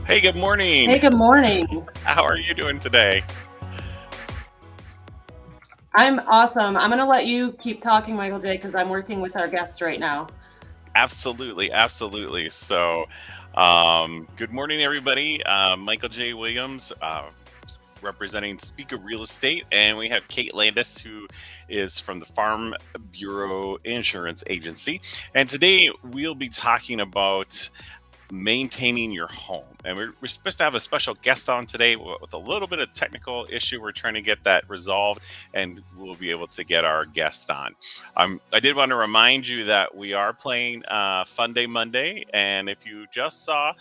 Hey, good morning. Hey, good morning. How are you doing today? I'm awesome. I'm going to let you keep talking, Michael J, because I'm working with our guests right now. Absolutely, absolutely. Good morning, everybody. Michael J. Williams, representing Speaker Real Estate, and we have Kate Landis, who is from the Farm Bureau Insurance Agency. And today we'll be talking about maintaining your home. And we're supposed to have a special guest on today with a little bit of technical issue. We're trying to get that resolved, and we'll be able to get our guest on. I did want to remind you that we are playing Fun Day Monday, and if you just saw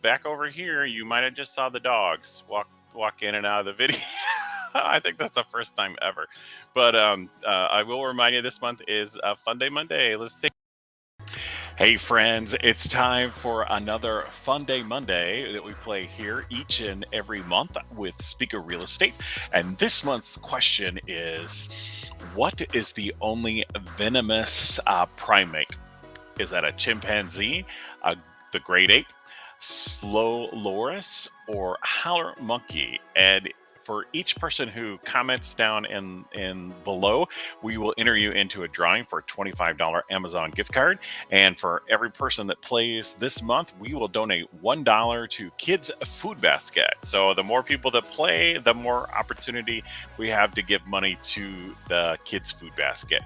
back over here, you might have just saw the dogs walk in and out of the video. I think that's the first time ever. But I will remind you, this month is Fun Day Monday. Let's take. Hey friends, it's time for another Fun Day Monday that we play here each and every month with Speaker Real Estate. And this month's question is, what is the only venomous primate? Is that a chimpanzee, the great ape, slow loris, or howler monkey? And for each person who comments down in below, we will enter you into a drawing for a $25 Amazon gift card. And for every person that plays this month, we will donate $1 to Kids Food Basket. So the more people that play, the more opportunity we have to give money to the Kids Food Basket.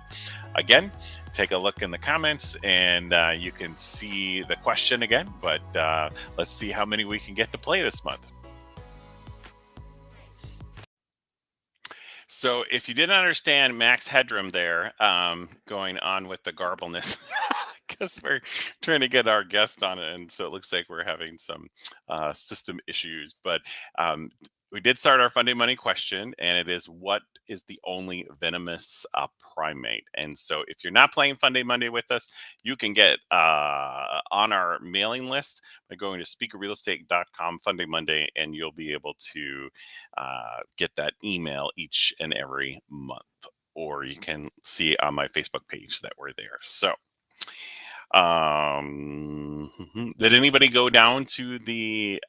Again, take a look in the comments and you can see the question again, but let's see how many we can get to play this month. So if you didn't understand Max Headroom there, going on with the garbleness, because we're trying to get our guest on it, and so it looks like we're having some system issues. But we did start our Funday Money question, and it is, what is the only venomous primate? And so if you're not playing Funday Monday with us, you can get on our mailing list by going to speakerrealestate.com Funday Monday, and you'll be able to get that email each and every month. Or you can see on my Facebook page that we're there. So did anybody go down to the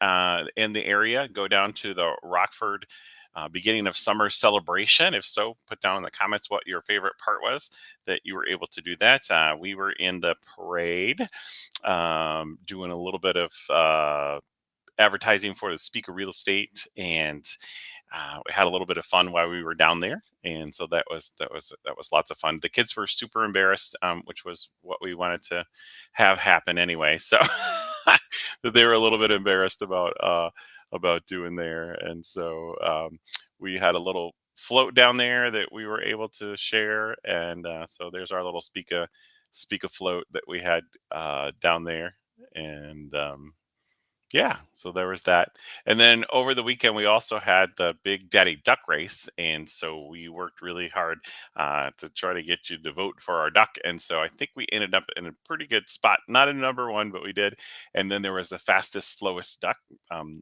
in the area, go down to the Rockford beginning of summer celebration? If so, put down in the comments what your favorite part was that you were able to do that. We were in the parade, doing a little bit of advertising for the Speaker Real Estate, and we had a little bit of fun while we were down there, and so that was lots of fun. The kids were super embarrassed, which was what we wanted to have happen anyway. So they were a little bit embarrassed about doing there, and so we had a little float down there that we were able to share, and so there's our little speaker float that we had down there, and yeah, so there was that. And then over the weekend, we also had the Big Daddy Duck Race. And so we worked really hard to try to get you to vote for our duck. And so I think we ended up in a pretty good spot. Not a number one, but we did. And then there was the fastest, slowest duck,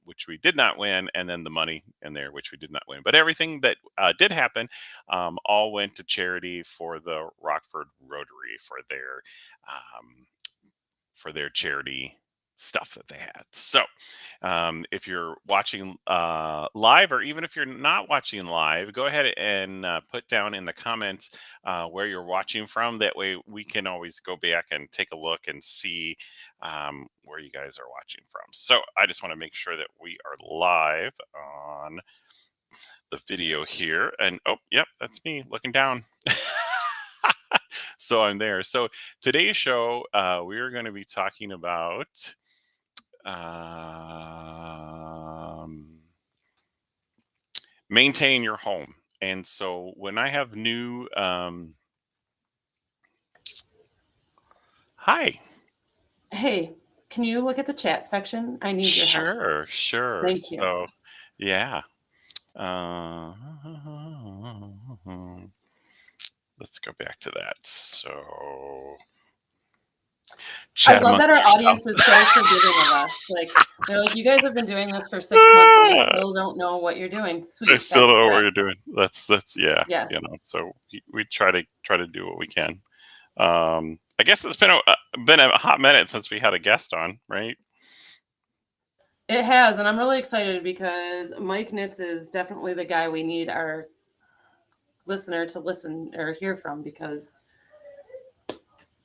which we did not win. And then the money in there, which we did not win. But everything that did happen all went to charity for the Rockford Rotary for their charity stuff that they had. So if you're watching live, or even if you're not watching live, go ahead and put down in the comments where you're watching from. That way we can always go back and take a look and see where you guys are watching from. So I just want to make sure that we are live on the video here. And oh, yep, that's me looking down. So I'm there. So today's show, we are going to be talking about maintain your home. And so when I have new hi. Hey, can you look at the chat section? I need your help. Sure. Thank you. So yeah. Let's go back to that. So I love that our audience is so forgiving of us. Like, they're like, you guys have been doing this for 6 months and you still don't know what you're doing. Sweet. I still That's don't know what correct. you're doing. That's yeah. Yes. So we try to do what we can. I guess it's been a hot minute since we had a guest on, right? It has, and I'm really excited because Mike Nitz is definitely the guy we need our listener to listen or hear from, because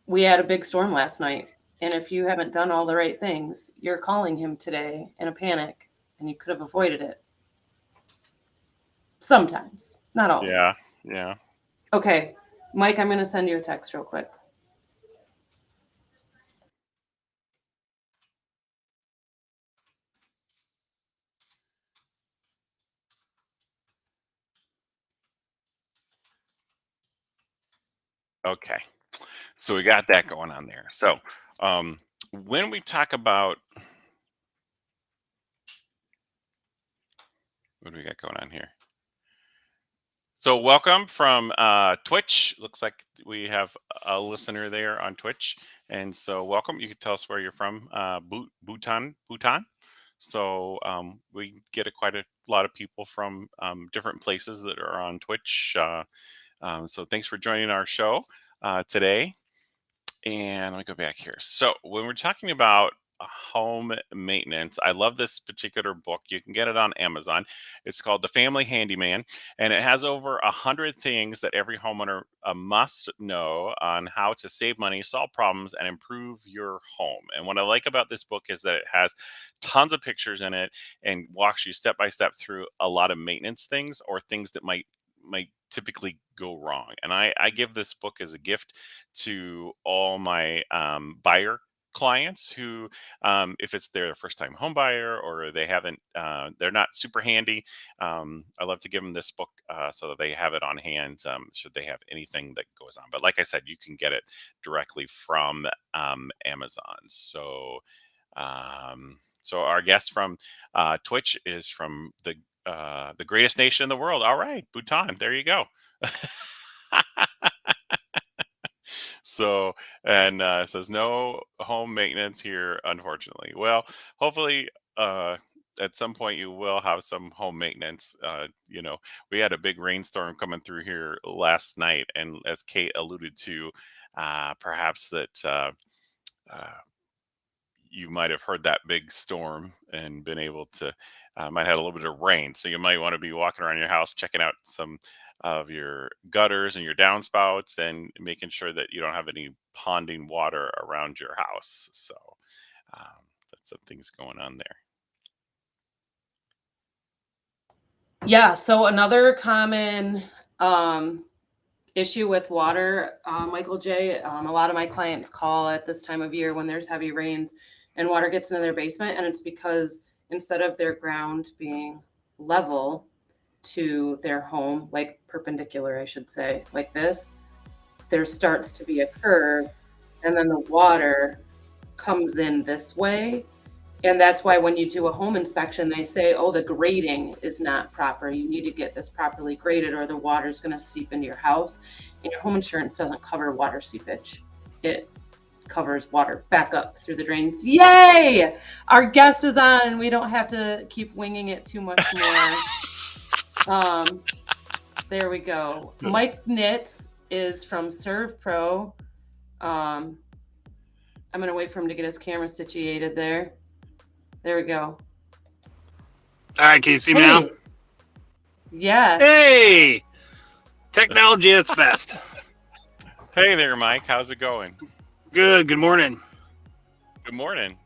we had a big storm last night. And if you haven't done all the right things, you're calling him today in a panic, and you could have avoided it. Sometimes, not always. Yeah. Okay, Mike, I'm going to send you a text real quick. Okay. So we got that going on there. So when we talk about, what do we got going on here? So welcome from Twitch. Looks like we have a listener there on Twitch. And so welcome. You can tell us where you're from. Bhutan. So we get quite a lot of people from different places that are on Twitch. So thanks for joining our show today. And let me go back here. So when we're talking about home maintenance, I love this particular book. You can get it on Amazon. It's called The Family Handyman, and it has over 100 things that every homeowner must know on how to save money, solve problems, and improve your home. And what I like about this book is that it has tons of pictures in it and walks you step by step through a lot of maintenance things or things that might typically go wrong. And I give this book as a gift to all my buyer clients who, if it's their first time home buyer or they haven't, they're not super handy. I love to give them this book so that they have it on hand should they have anything that goes on. But like I said, you can get it directly from Amazon. So our guest from Twitch is from the greatest nation in the world. All right, Bhutan. There you go. So, and it says no home maintenance here, unfortunately. Well, hopefully, at some point you will have some home maintenance. We had a big rainstorm coming through here last night, and as Kate alluded to, perhaps that you might have heard that big storm and been able to might have had a little bit of rain, so you might want to be walking around your house checking out some of your gutters and your downspouts and making sure that you don't have any ponding water around your house. So that's some things going on there. Yeah, so another common issue with water, Michael J, a lot of my clients call at this time of year when there's heavy rains and water gets into their basement, and it's because instead of their ground being level to their home, like perpendicular, I should say, like this, there starts to be a curve, and then the water comes in this way. And that's why when you do a home inspection, they say, oh, the grading is not proper. You need to get this properly graded or the water's going to seep into your house. And your home insurance doesn't cover water seepage. It covers water back up through the drains. Yay! Our guest is on. We don't have to keep winging it too much more. There we go. Mike Nitz is from ServePro. I'm going to wait for him to get his camera situated there. There we go. All right, can you see me now? Yeah. Hey! Technology at its best. Hey there, Mike. How's it going? Good. Good morning. Good morning.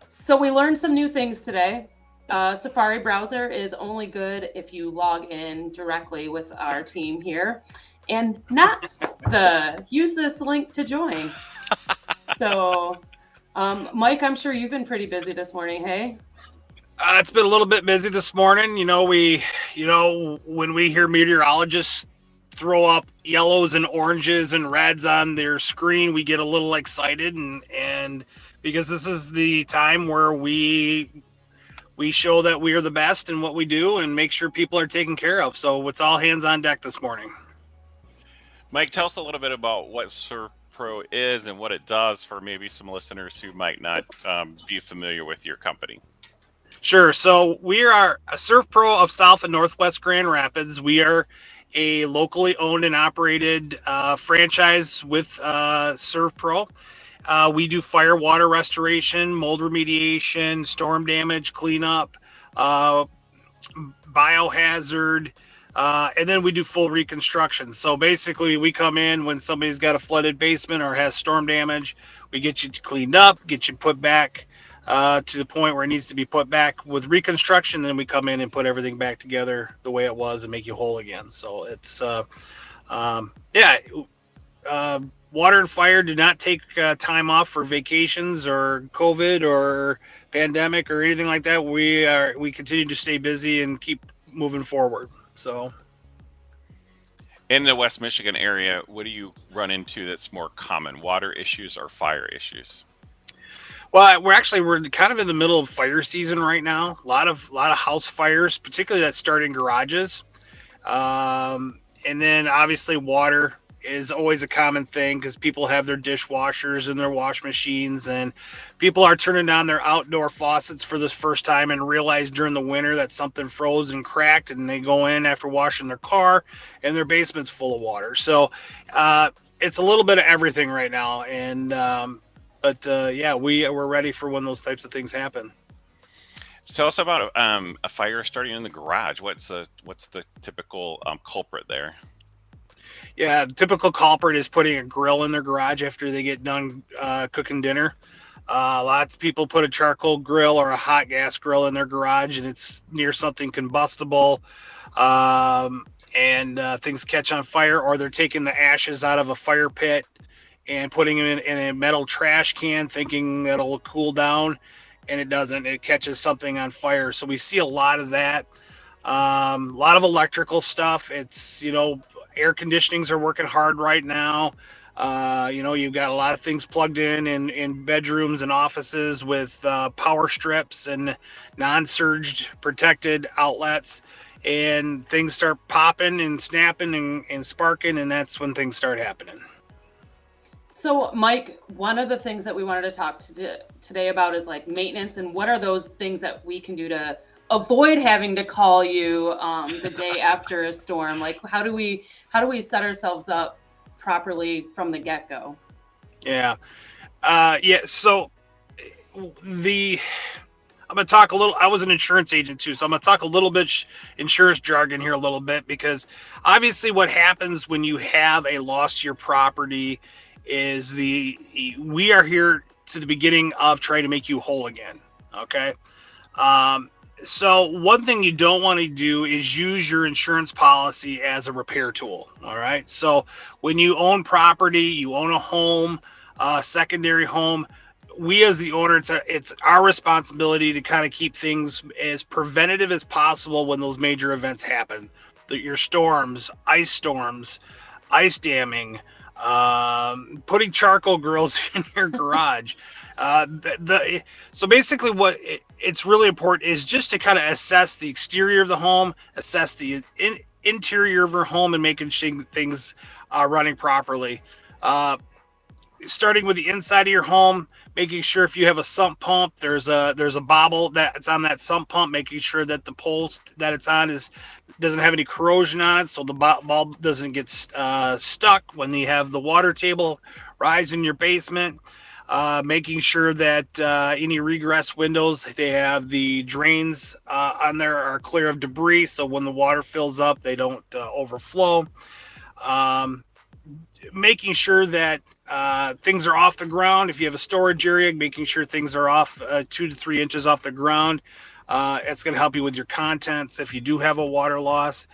So we learned some new things today. Safari browser is only good if you log in directly with our team here and not use this link to join. So... Mike, I'm sure you've been pretty busy this morning, hey? It's been a little bit busy this morning. When we hear meteorologists throw up yellows and oranges and reds on their screen, we get a little excited, and because this is the time where we show that we are the best in what we do and make sure people are taken care of. So it's all hands on deck this morning. Mike, tell us a little bit about what ServePro is and what it does for maybe some listeners who might not be familiar with your company. Sure. So we are a ServePro of South and Northwest Grand Rapids. We are a locally owned and operated franchise with ServePro. We do fire water restoration, mold remediation, storm damage cleanup, uh, biohazard, and then we do full reconstruction. So basically, we come in when somebody's got a flooded basement or has storm damage. We get you cleaned up, get you put back to the point where it needs to be put back with reconstruction. Then we come in and put everything back together the way it was and make you whole again. So it's water and fire do not take time off for vacations or COVID or pandemic or anything like that. We continue to stay busy and keep moving forward. So in the West Michigan area, what do you run into that's more common, water issues or fire issues? Well, we're kind of in the middle of fire season right now. A lot of house fires, particularly that start in garages. And then obviously water is always a common thing because people have their dishwashers and their wash machines, and people are turning on their outdoor faucets for the first time and realize during the winter that something froze and cracked, and they go in after washing their car and their basement's full of water. So it's a little bit of everything right now. And we're ready for when those types of things happen. Tell us about a fire starting in the garage. What's the typical culprit there? Yeah, the typical culprit is putting a grill in their garage after they get done cooking dinner. Lots of people put a charcoal grill or a hot gas grill in their garage, and it's near something combustible, and things catch on fire, or they're taking the ashes out of a fire pit and putting them in a metal trash can thinking that'll cool down, and it doesn't. It catches something on fire. So we see a lot of that. A lot of electrical stuff. It's, air conditionings are working hard right now. You've got a lot of things plugged in bedrooms and offices with power strips and non-surged protected outlets, and things start popping and snapping and sparking, and that's when things start happening. So, Mike, one of the things that we wanted to talk today about is like maintenance, and what are those things that we can do to avoid having to call you the day after a storm? Like, how do we set ourselves up properly from the get-go? Yeah. So I'm going to talk a little. I was an insurance agent too, so I'm going to talk a little bit insurance jargon here a little bit, because obviously what happens when you have a loss to your property is we are here to the beginning of trying to make you whole again. Okay. So one thing you don't want to do is use your insurance policy as a repair tool. All right. So when you own property, you own a home, secondary home, we as the owner, it's our responsibility to kind of keep things as preventative as possible when those major events happen. Your storms, ice damming, putting charcoal grills in your garage. So basically what it's really important is just to kind of assess the exterior of the home, assess the interior of your home, and making sure things are running properly. Starting with the inside of your home, making sure if you have a sump pump, there's a bobble that's on that sump pump, making sure that the poles that it's on doesn't have any corrosion on it, so the bulb doesn't get stuck when you have the water table rise in your basement. Making sure that any regress windows, they have the drains on there are clear of debris, so when the water fills up, they don't overflow. Making sure that things are off the ground. If you have a storage area, making sure things are off 2 to 3 inches off the ground. It's going to help you with your contents if you do have a water loss.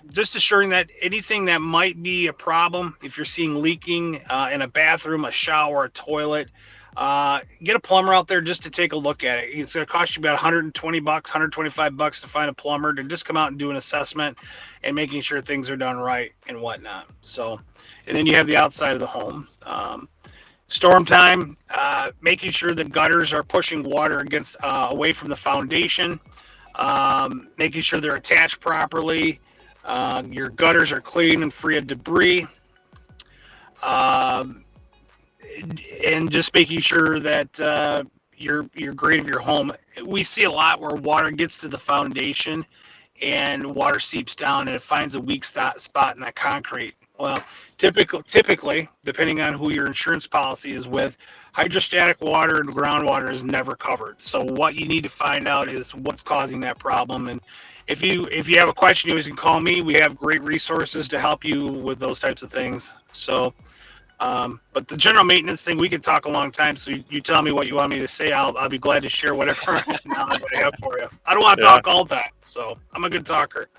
Just assuring that anything that might be a problem, if you're seeing leaking in a bathroom, a shower, a toilet, get a plumber out there just to take a look at it. It's going to cost you about $120, $125 to find a plumber to just come out and do an assessment and making sure things are done right and whatnot. So, and then you have the outside of the home. Storm time, making sure the gutters are pushing water against away from the foundation, making sure they're attached properly. Your gutters are clean and free of debris, and just making sure that your grade of your home. We see a lot where water gets to the foundation and water seeps down and it finds a weak spot in that concrete. Well, typically, depending on who your insurance policy is with, hydrostatic water and groundwater is never covered. So what you need to find out is what's causing that problem. And if you have a question, you always can call me. We have great resources to help you with those types of things. So, but the general maintenance thing, we could talk a long time. So you tell me what you want me to say. I'll be glad to share whatever knowledge I have for you. I don't want to talk all the time, so I'm a good talker.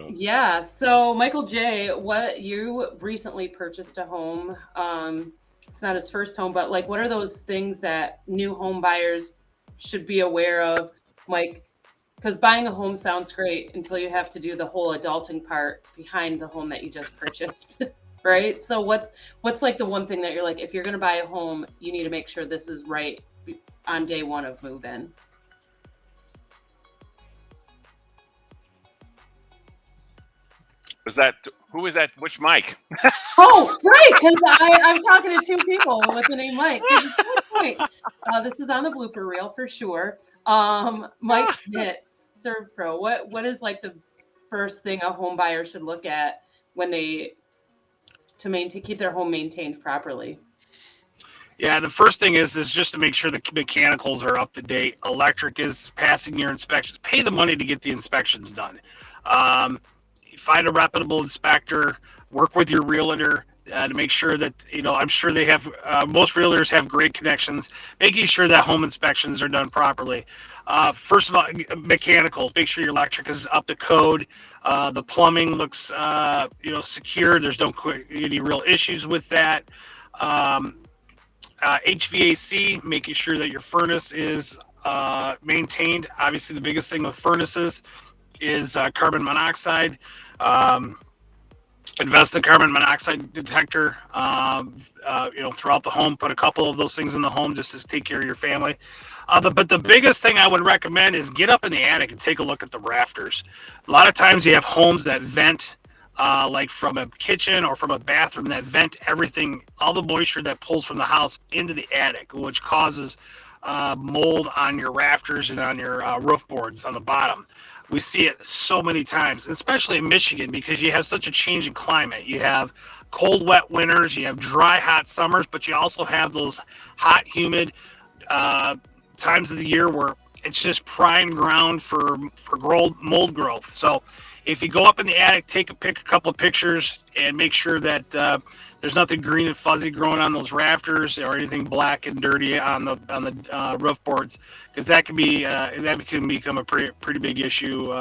Yeah. So Michael J, what you recently purchased a home. It's not his first home, but like, what are those things that new home buyers should be aware of, Mike? Because buying a home sounds great until you have to do the whole adulting part behind the home that you just purchased, right? So what's like the one thing that you're like, if you're going to buy a home, you need to make sure this is right on day one of move-in? Who is that? Which Mike? Oh, right, because I'm talking to two people with the name Mike. This is my point. This is on the blooper reel for sure. Mike Nitz, ServePro. What is like the first thing a home buyer should look at when keep their home maintained properly? Yeah, the first thing is just to make sure the mechanicals are up to date. Electric is passing your inspections. Pay the money to get the inspections done. Find a reputable inspector. Work with your realtor to make sure that, I'm sure they have, most realtors have great connections, making sure that home inspections are done properly. First of all, mechanicals, make sure your electric is up to code. The plumbing looks, secure. There's no any real issues with that. HVAC, making sure that your furnace is maintained. Obviously, the biggest thing with furnaces is carbon monoxide. Invest in carbon monoxide detector, throughout the home. Put a couple of those things in the home just to take care of your family. But the biggest thing I would recommend is get up in the attic and take a look at the rafters. A lot of times you have homes that vent, like from a kitchen or from a bathroom, that vent everything, all the moisture that pulls from the house into the attic, which causes mold on your rafters and on your roof boards on the bottom. We see it so many times, especially in Michigan, because you have such a change in climate. You have cold, wet winters, you have dry, hot summers, but you also have those hot, humid times of the year where it's just prime ground for mold growth. So if you go up in the attic, take a couple of pictures and make sure that there's nothing green and fuzzy growing on those rafters or anything black and dirty on the roof boards, because that can become a pretty big issue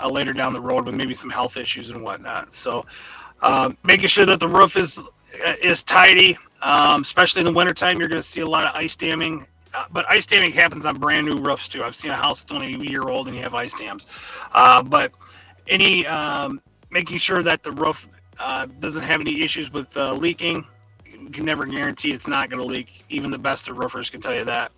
later down the road with maybe some health issues and whatnot. So making sure that the roof is tidy, especially in the wintertime, you're going to see a lot of ice damming. But ice damming happens on brand new roofs too. I've seen a house that's only a year old and you have ice dams. But making sure that the roof doesn't have any issues with leaking. You can never guarantee it's not going to leak. Even the best of roofers can tell you that.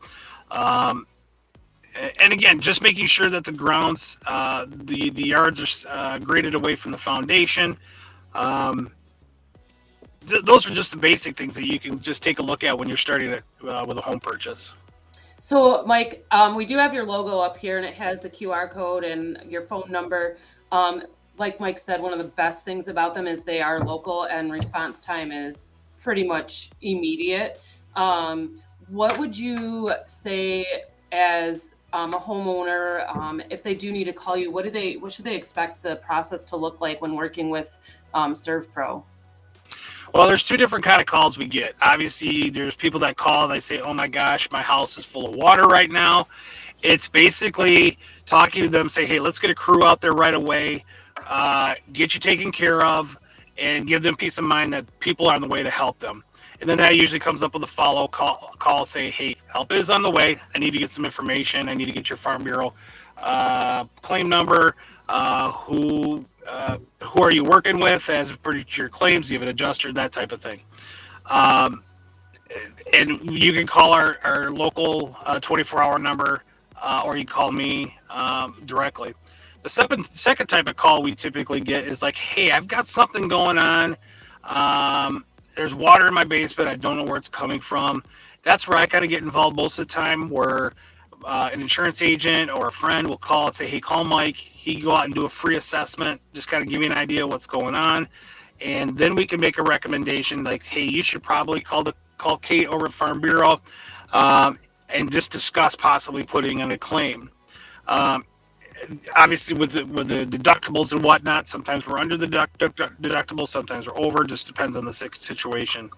And again, just making sure that the grounds, the yards are graded away from the foundation. Those are just the basic things that you can just take a look at when you're starting with a home purchase. So, Mike, we do have your logo up here, and it has the QR code and your phone number. Like Mike said, one of the best things about them is they are local, and response time is pretty much immediate. What would you say as a homeowner, if they do need to call you, what should they expect the process to look like when working with ServePro? Well, there's two different kind of calls we get. Obviously, there's people that call and they say, oh my gosh, my house is full of water right now. It's basically talking to them, say, hey, let's get a crew out there right away, get you taken care of, and give them peace of mind that people are on the way to help them. And then that usually comes up with a follow call, say, hey, help is on the way. I need to get some information. I need to get your Farm Bureau claim number, who are you working with as per your claims? Do you have an adjuster, that type of thing. And you can call our local 24-hour number, or you call me directly. The second type of call we typically get is like, hey, I've got something going on. There's water in my basement. I don't know where it's coming from. That's where I kind of get involved most of the time, where an insurance agent or a friend will call and say, hey, call Mike. He can go out and do a free assessment, just kind of give you an idea of what's going on. And then we can make a recommendation like, hey, you should probably call Kate over at Farm Bureau, and just discuss possibly putting in a claim. Um, Obviously, with the deductibles and whatnot, sometimes we're under the deductible, sometimes we're over. Just depends on the situation.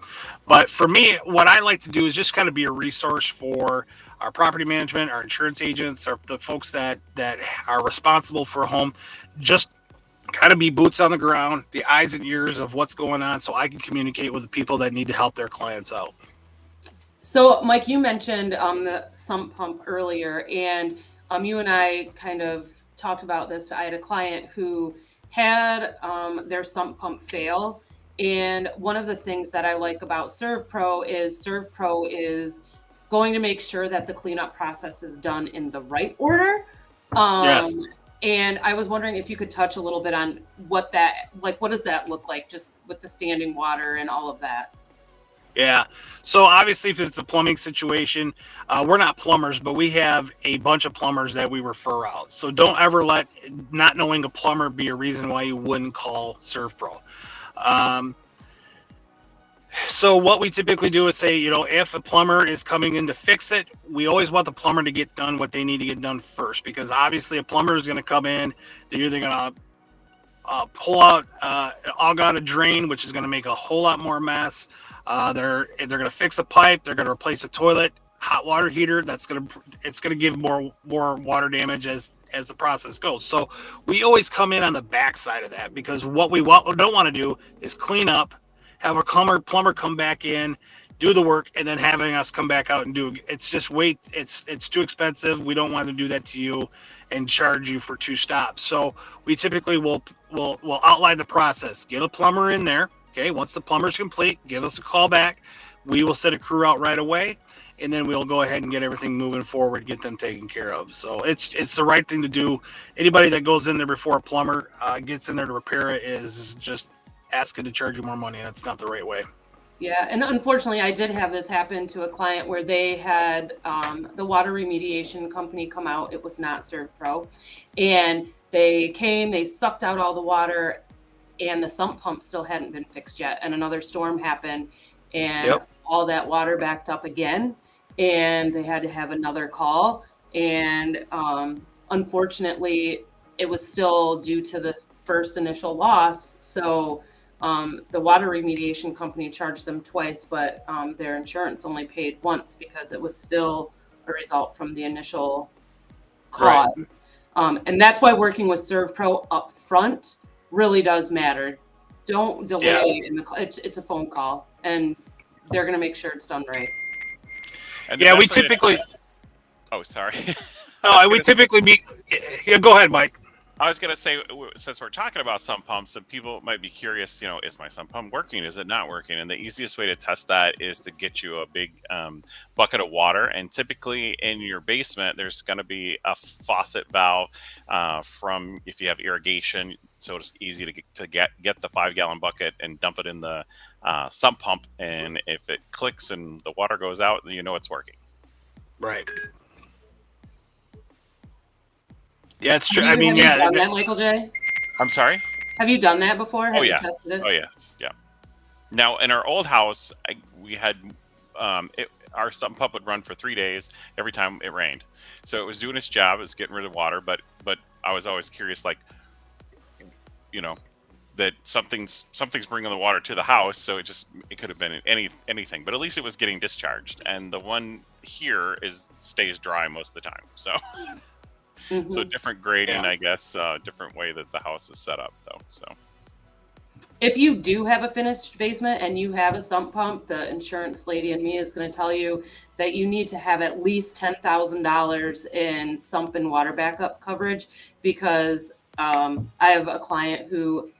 But for me, what I like to do is just kind of be a resource for our property management, our insurance agents, or the folks that are responsible for a home. Just kind of be boots on the ground, the eyes and ears of what's going on, so I can communicate with the people that need to help their clients out. So, Mike, you mentioned the sump pump earlier, and you and I kind of talked about this. I had a client who had their sump pump fail, and one of the things that I like about ServePro is going to make sure that the cleanup process is done in the right order. Yes. And I was wondering if you could touch a little bit on what does that look like, just with the standing water and all of that? Yeah. So obviously, if it's a plumbing situation, we're not plumbers, but we have a bunch of plumbers that we refer out. So don't ever let not knowing a plumber be a reason why you wouldn't call ServePro. So what we typically do is say, if a plumber is coming in to fix it, we always want the plumber to get done what they need to get done first, because obviously a plumber is going to come in. They're either going to pull out, aug out a drain, which is going to make a whole lot more mess. They're going to fix a pipe. They're going to replace a toilet, hot water heater. It's going to give more water damage as the process goes. So we always come in on the backside of that, because what we don't want to do is clean up, have a plumber come back in, do the work, and then having us come back out and do it. It's just it's too expensive. We don't want to do that to you and charge you for 2 stops. So we typically will outline the process. Get a plumber in there. Okay, once the plumber's complete, give us a call back. We will send a crew out right away, and then we'll go ahead and get everything moving forward, get them taken care of. So it's the right thing to do. Anybody that goes in there before a plumber gets in there to repair it is just asking to charge you more money, and that's not the right way. Yeah, and unfortunately, I did have this happen to a client where they had the water remediation company come out. It was not ServePro, and they came, they sucked out all the water, and the sump pump still hadn't been fixed yet. And another storm happened, and all that water backed up again, and they had to have another call. And unfortunately, it was still due to the first initial loss. So the water remediation company charged them twice, but their insurance only paid once, because it was still a result from the initial cause. Right. And that's why working with ServePro up front really does matter. Don't delay it's a phone call, and they're going to make sure it's done right. And we typically sorry. We typically go ahead, Mike. I was going to say, since we're talking about sump pumps, and people might be curious, is my sump pump working? Is it not working? And the easiest way to test that is to get you a big bucket of water. And typically in your basement, there's going to be a faucet valve from, if you have irrigation. So it's easy to get the 5-gallon bucket and dump it in the sump pump. And if it clicks and the water goes out, then you know it's working. Right. Yeah, it's true. Have you done that, Michael J? I'm sorry? Have you done that before? Have you tested it? Oh, yes. Yeah. Now, in our old house, we had our sump pump would run for 3 days every time it rained. So it was doing its job. It was getting rid of water. But I was always curious, that something's bringing the water to the house. So it could have been anything. But at least it was getting discharged. And the one here stays dry most of the time. So... Mm-hmm. So different grading, I guess, different way that the house is set up, though. So, if you do have a finished basement and you have a sump pump, the insurance lady and me is going to tell you that you need to have at least $10,000 in sump and water backup coverage, because I have a client who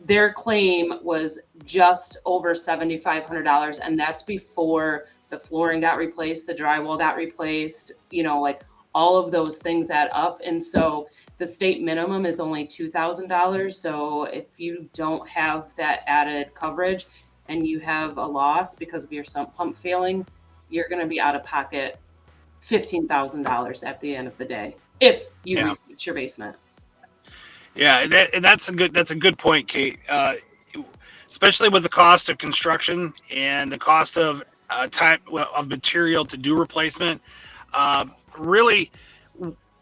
their claim was just over $7,500, and that's before the flooring got replaced, the drywall got replaced, all of those things add up. And so the state minimum is only $2,000. So if you don't have that added coverage and you have a loss because of your sump pump failing, you're going to be out of pocket $15,000 at the end of the day. if you Yeah. refix your basement. Yeah, that's a good point, Kate. Especially with the cost of construction and the cost of time of material to do replacement. Really,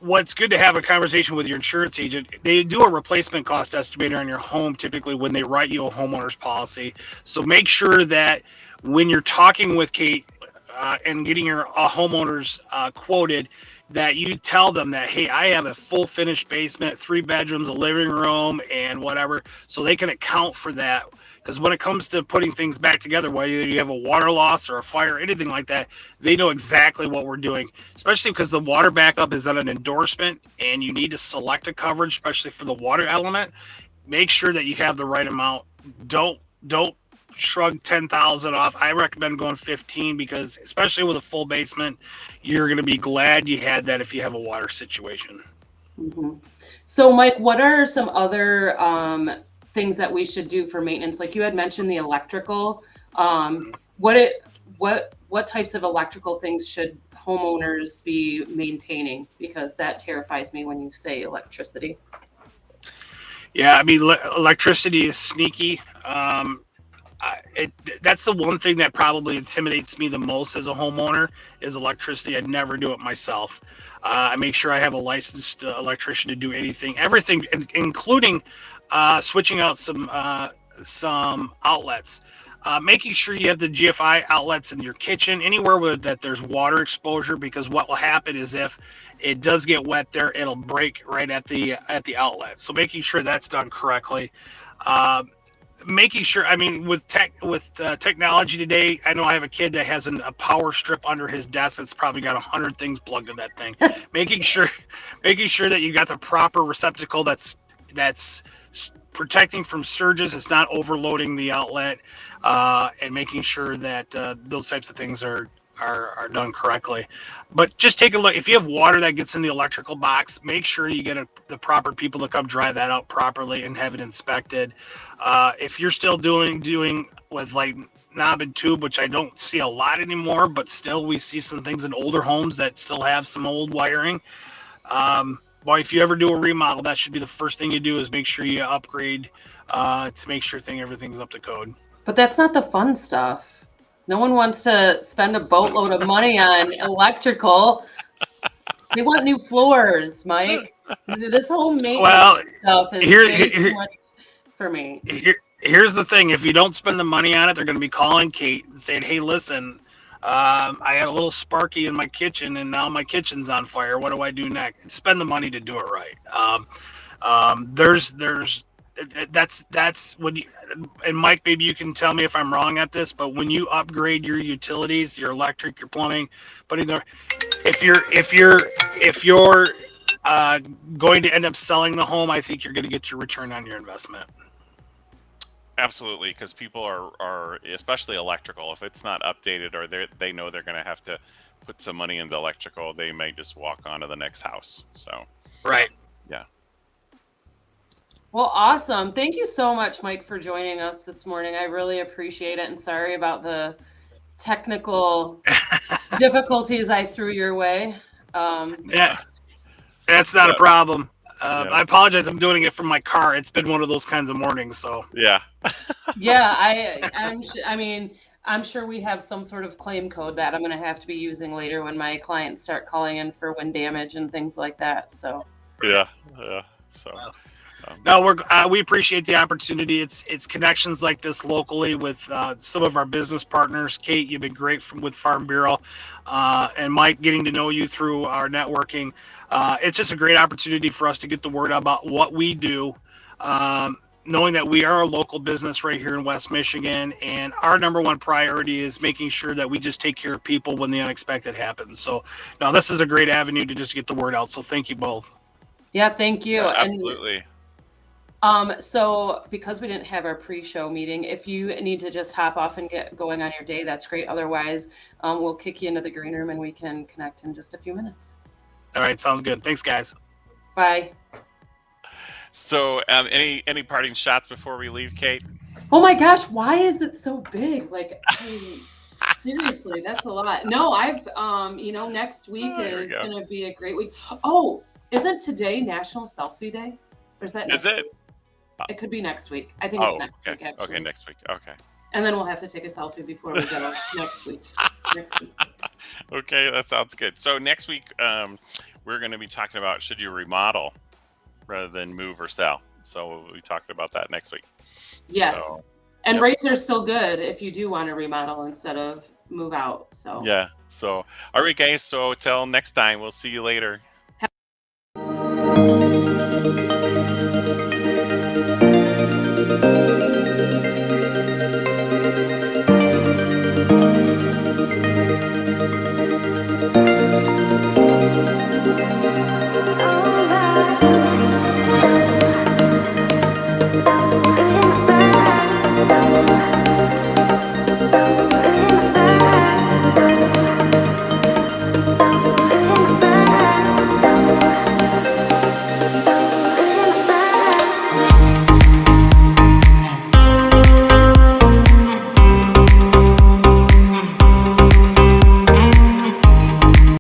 what's good to have a conversation with your insurance agent. They do a replacement cost estimator on your home typically when they write you a homeowner's policy. So make sure that when you're talking with Kate and getting your homeowners quoted, that you tell them that, hey, I have a full finished basement, 3 bedrooms, a living room, and whatever, so they can account for that. Because when it comes to putting things back together, whether you have a water loss or a fire, anything like that, they know exactly what we're doing. Especially because the water backup is on an endorsement, and you need to select a coverage, especially for the water element. Make sure that you have the right amount. Don't shrug 10,000 off. I recommend going 15 because, especially with a full basement, you're going to be glad you had that if you have a water situation. Mm-hmm. So, Mike, what are some other things that we should do for maintenance? Like you had mentioned the electrical. What types of electrical things should homeowners be maintaining? Because that terrifies me when you say electricity. Yeah, I mean, electricity is sneaky. That's the one thing that probably intimidates me the most as a homeowner is electricity. I never do it myself. I make sure I have a licensed electrician to do everything, including switching out some outlets. Making sure you have the GFI outlets in your kitchen, anywhere that there's water exposure, because what will happen is if it does get wet there, it'll break right at the outlet. So making sure that's done correctly. Making sure, I mean, with technology today, I know I have a kid that has a power strip under his desk that's probably got 100 things plugged in that thing. making sure that you got the proper receptacle that's protecting from surges, it's not overloading the outlet, and making sure that those types of things are done correctly. But just take a look. If you have water that gets in the electrical box, make sure you get the proper people to come dry that out properly and have it inspected. If you're still doing with like knob and tube, which I don't see a lot anymore, but still we see some things in older homes that still have some old wiring. Well, if you ever do a remodel, that should be the first thing you do is make sure you upgrade to make sure everything's up to code. But that's not the fun stuff. No one wants to spend a boatload of money on electrical. They want new floors, Mike. This whole maintenance stuff is too much for me. Here's the thing. If you don't spend the money on it, they're going to be calling Kate and saying, hey, listen, I had a little sparky in my kitchen and now my kitchen's on fire. What do I do next? Spend the money to do it right. That's when you, and Mike, maybe you can tell me if I'm wrong at this, but when you upgrade your utilities, your electric, your plumbing, but if you're going to end up selling the home, I think you're going to get your return on your investment. Absolutely, because people are especially electrical. If it's not updated or they know they're going to have to put some money into electrical, they may just walk on to the next house. So, right. Yeah. Well, awesome. Thank you so much, Mike, for joining us this morning. I really appreciate it. And sorry about the technical difficulties I threw your way. Yeah, that's not a problem. I apologize. I'm doing it from my car. It's been one of those kinds of mornings. So yeah. Yeah, I'm sure we have some sort of claim code that I'm going to have to be using later when my clients start calling in for wind damage and things like that. So yeah. So. No, we appreciate the opportunity. It's connections like this locally with some of our business partners. Kate, you've been great with Farm Bureau, and Mike, getting to know you through our networking. It's just a great opportunity for us to get the word out about what we do, knowing that we are a local business right here in West Michigan, and our number one priority is making sure that we just take care of people when the unexpected happens. So, no, this is a great avenue to just get the word out. So, thank you both. Yeah, thank you. Yeah, absolutely. So because we didn't have our pre-show meeting, if you need to just hop off and get going on your day, that's great. Otherwise, we'll kick you into the green room and we can connect in just a few minutes. All right. Sounds good. Thanks, guys. Bye. So any parting shots before we leave, Kate? Oh my gosh, why is it so big? Like, seriously, that's a lot. No, I've, next week is going to be a great week. Oh, Isn't today National Selfie Day? Or is that Is next it? week? It could be next week. I think it's next week, Okay. actually. Okay, next week. Okay. And then we'll have to take a selfie before we go next week. Next week. Okay, that sounds good. So next week, we're going to be talking about should you remodel rather than move or sell. So we'll be talking about that next week. Yes. So, and yep. rates are still good if you do want to remodel instead of move out. So Yeah. So, all right, guys. So till next time, we'll see you later.